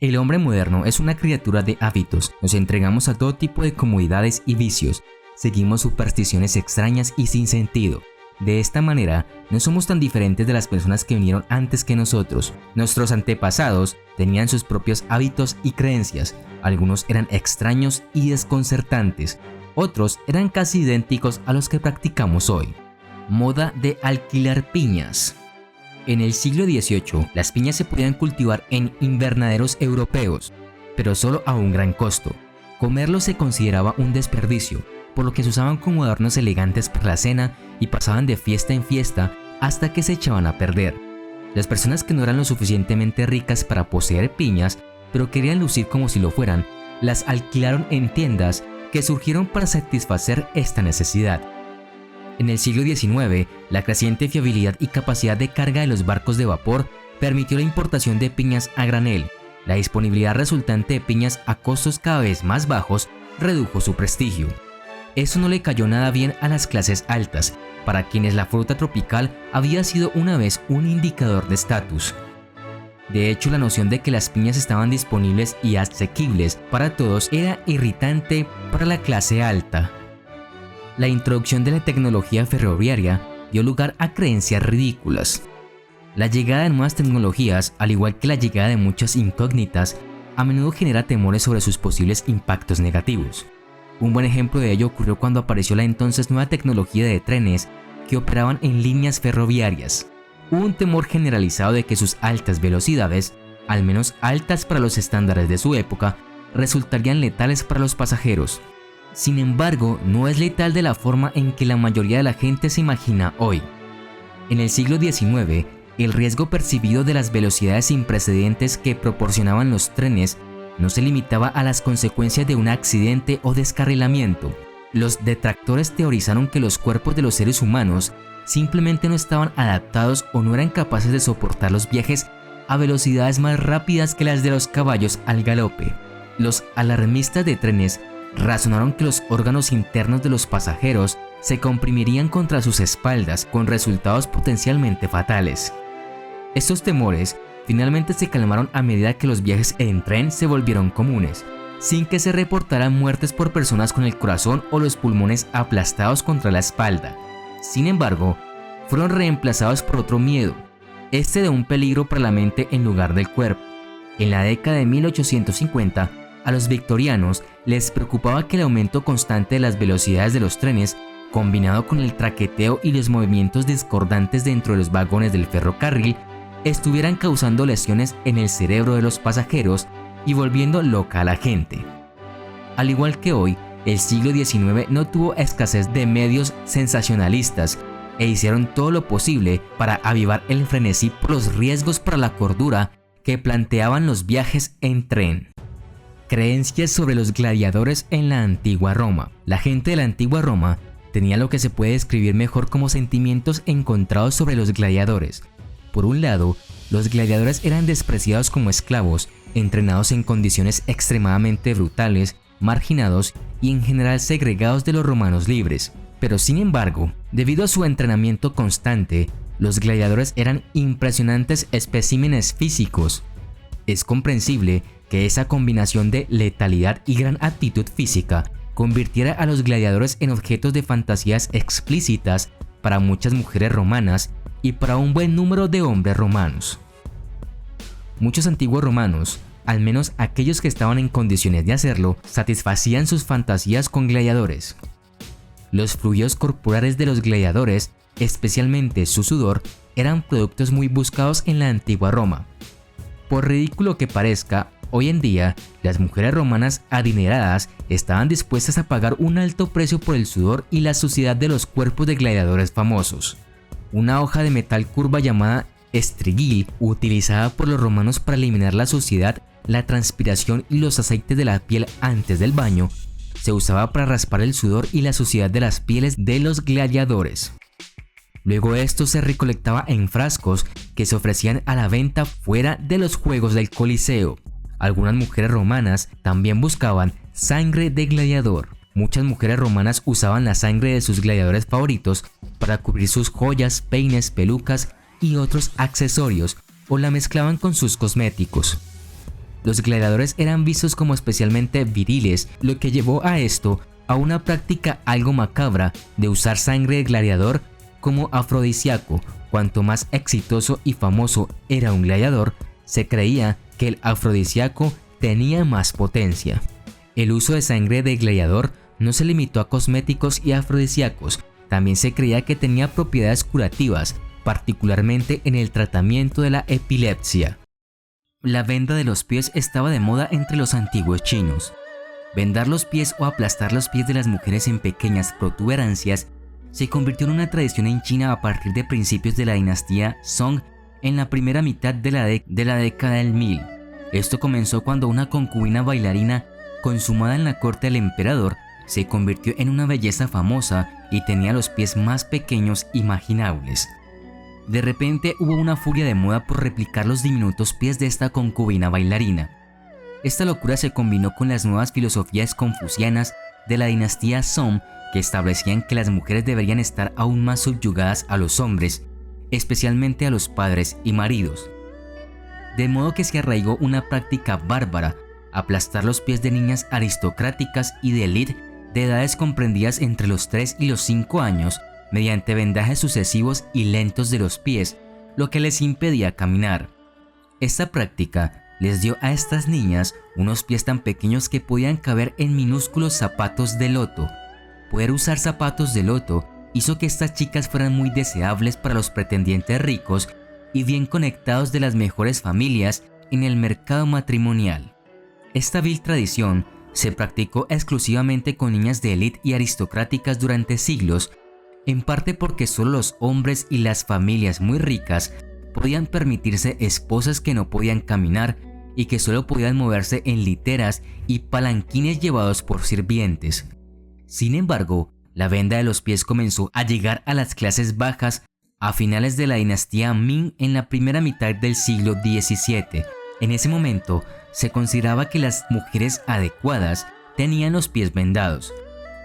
El hombre moderno es una criatura de hábitos, nos entregamos a todo tipo de comodidades y vicios, seguimos supersticiones extrañas y sin sentido. De esta manera, no somos tan diferentes de las personas que vinieron antes que nosotros. Nuestros antepasados tenían sus propios hábitos y creencias, algunos eran extraños y desconcertantes, otros eran casi idénticos a los que practicamos hoy. Moda de alquilar piñas. En el siglo XVIII, las piñas se podían cultivar en invernaderos europeos, pero solo a un gran costo. Comerlo se consideraba un desperdicio, por lo que se usaban como adornos elegantes para la cena y pasaban de fiesta en fiesta hasta que se echaban a perder. Las personas que no eran lo suficientemente ricas para poseer piñas, pero querían lucir como si lo fueran, las alquilaron en tiendas que surgieron para satisfacer esta necesidad. En el siglo XIX, la creciente fiabilidad y capacidad de carga de los barcos de vapor permitió la importación de piñas a granel. La disponibilidad resultante de piñas a costos cada vez más bajos redujo su prestigio. Eso no le cayó nada bien a las clases altas, para quienes la fruta tropical había sido una vez un indicador de estatus. De hecho, la noción de que las piñas estaban disponibles y asequibles para todos era irritante para la clase alta. La introducción de la tecnología ferroviaria dio lugar a creencias ridículas. La llegada de nuevas tecnologías, al igual que la llegada de muchas incógnitas, a menudo genera temores sobre sus posibles impactos negativos. Un buen ejemplo de ello ocurrió cuando apareció la entonces nueva tecnología de trenes que operaban en líneas ferroviarias. Hubo un temor generalizado de que sus altas velocidades, al menos altas para los estándares de su época, resultarían letales para los pasajeros. Sin embargo, no es letal de la forma en que la mayoría de la gente se imagina hoy. En el siglo XIX, el riesgo percibido de las velocidades sin precedentes que proporcionaban los trenes no se limitaba a las consecuencias de un accidente o descarrilamiento. Los detractores teorizaron que los cuerpos de los seres humanos simplemente no estaban adaptados o no eran capaces de soportar los viajes a velocidades más rápidas que las de los caballos al galope. Los alarmistas de trenes razonaron que los órganos internos de los pasajeros se comprimirían contra sus espaldas con resultados potencialmente fatales. Estos temores finalmente se calmaron a medida que los viajes en tren se volvieron comunes, sin que se reportaran muertes por personas con el corazón o los pulmones aplastados contra la espalda. Sin embargo, fueron reemplazados por otro miedo, este de un peligro para la mente en lugar del cuerpo. En la década de 1850, a los victorianos les preocupaba que el aumento constante de las velocidades de los trenes, combinado con el traqueteo y los movimientos discordantes dentro de los vagones del ferrocarril, estuvieran causando lesiones en el cerebro de los pasajeros y volviendo loca a la gente. Al igual que hoy, el siglo XIX no tuvo escasez de medios sensacionalistas e hicieron todo lo posible para avivar el frenesí por los riesgos para la cordura que planteaban los viajes en tren. Creencias sobre los gladiadores en la antigua Roma. La gente de la antigua Roma tenía lo que se puede describir mejor como sentimientos encontrados sobre los gladiadores. Por un lado, los gladiadores eran despreciados como esclavos, entrenados en condiciones extremadamente brutales, marginados y en general segregados de los romanos libres. Pero sin embargo, debido a su entrenamiento constante, los gladiadores eran impresionantes especímenes físicos. Es comprensible que esa combinación de letalidad y gran aptitud física convirtiera a los gladiadores en objetos de fantasías explícitas para muchas mujeres romanas y para un buen número de hombres romanos. Muchos antiguos romanos, al menos aquellos que estaban en condiciones de hacerlo, satisfacían sus fantasías con gladiadores. Los fluidos corporales de los gladiadores, especialmente su sudor, eran productos muy buscados en la antigua Roma. Por ridículo que parezca, hoy en día, las mujeres romanas adineradas estaban dispuestas a pagar un alto precio por el sudor y la suciedad de los cuerpos de gladiadores famosos. Una hoja de metal curva llamada estrigil, utilizada por los romanos para eliminar la suciedad, la transpiración y los aceites de la piel antes del baño, se usaba para raspar el sudor y la suciedad de las pieles de los gladiadores. Luego esto se recolectaba en frascos que se ofrecían a la venta fuera de los juegos del Coliseo. Algunas mujeres romanas también buscaban sangre de gladiador. Muchas mujeres romanas usaban la sangre de sus gladiadores favoritos para cubrir sus joyas, peines, pelucas y otros accesorios, o la mezclaban con sus cosméticos. Los gladiadores eran vistos como especialmente viriles, lo que llevó a esto a una práctica algo macabra de usar sangre de gladiador como afrodisíaco. Cuanto más exitoso y famoso era un gladiador, se creía que el afrodisíaco tenía más potencia. El uso de sangre de gladiador no se limitó a cosméticos y afrodisíacos, también se creía que tenía propiedades curativas, particularmente en el tratamiento de la epilepsia. La venda de los pies estaba de moda entre los antiguos chinos. Vendar los pies o aplastar los pies de las mujeres en pequeñas protuberancias se convirtió en una tradición en China a partir de principios de la dinastía Song en la primera mitad de la década del 1000. Esto comenzó cuando una concubina bailarina consumada en la corte del emperador se convirtió en una belleza famosa y tenía los pies más pequeños imaginables. De repente hubo una furia de moda por replicar los diminutos pies de esta concubina bailarina. Esta locura se combinó con las nuevas filosofías confucianas de la dinastía Song, que establecían que las mujeres deberían estar aún más subyugadas a los hombres, especialmente a los padres y maridos. De modo que se arraigó una práctica bárbara, aplastar los pies de niñas aristocráticas y de élite de edades comprendidas entre los 3 y los 5 años, mediante vendajes sucesivos y lentos de los pies, lo que les impedía caminar. Esta práctica les dio a estas niñas unos pies tan pequeños que podían caber en minúsculos zapatos de loto. Poder usar zapatos de loto hizo que estas chicas fueran muy deseables para los pretendientes ricos y bien conectados de las mejores familias en el mercado matrimonial. Esta vil tradición se practicó exclusivamente con niñas de élite y aristocráticas durante siglos, en parte porque solo los hombres y las familias muy ricas podían permitirse esposas que no podían caminar y que solo podían moverse en literas y palanquines llevados por sirvientes. Sin embargo, la venda de los pies comenzó a llegar a las clases bajas a finales de la dinastía Ming en la primera mitad del siglo XVII. En ese momento, se consideraba que las mujeres adecuadas tenían los pies vendados.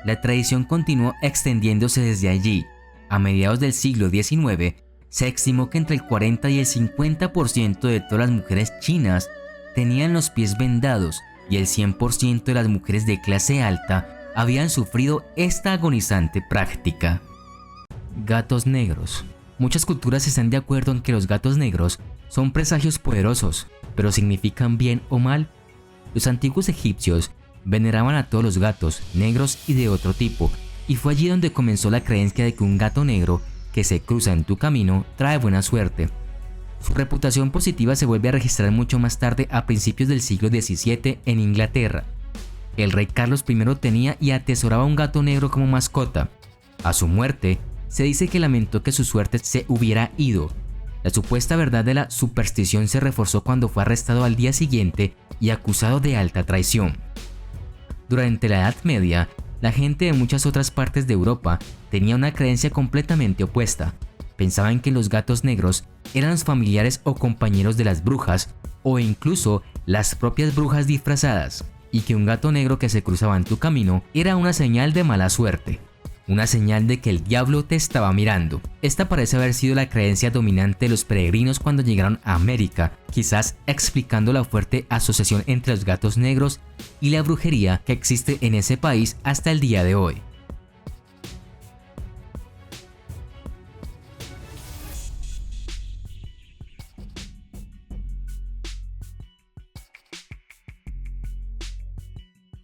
La tradición continuó extendiéndose desde allí. A mediados del siglo XIX, se estimó que entre el 40 y el 50% de todas las mujeres chinas tenían los pies vendados y el 100% de las mujeres de clase alta habían sufrido esta agonizante práctica. Gatos negros. Muchas culturas están de acuerdo en que los gatos negros son presagios poderosos, pero significan bien o mal. Los antiguos egipcios veneraban a todos los gatos, negros y de otro tipo, y fue allí donde comenzó la creencia de que un gato negro que se cruza en tu camino trae buena suerte. Su reputación positiva se vuelve a registrar mucho más tarde, a principios del siglo XVII, en Inglaterra. El rey Carlos I tenía y atesoraba un gato negro como mascota. A su muerte, se dice que lamentó que su suerte se hubiera ido. La supuesta verdad de la superstición se reforzó cuando fue arrestado al día siguiente y acusado de alta traición. Durante la Edad Media, la gente de muchas otras partes de Europa tenía una creencia completamente opuesta. Pensaban que los gatos negros eran los familiares o compañeros de las brujas, o incluso las propias brujas disfrazadas, y que un gato negro que se cruzaba en tu camino era una señal de mala suerte, una señal de que el diablo te estaba mirando. Esta parece haber sido la creencia dominante de los peregrinos cuando llegaron a América, quizás explicando la fuerte asociación entre los gatos negros y la brujería que existe en ese país hasta el día de hoy.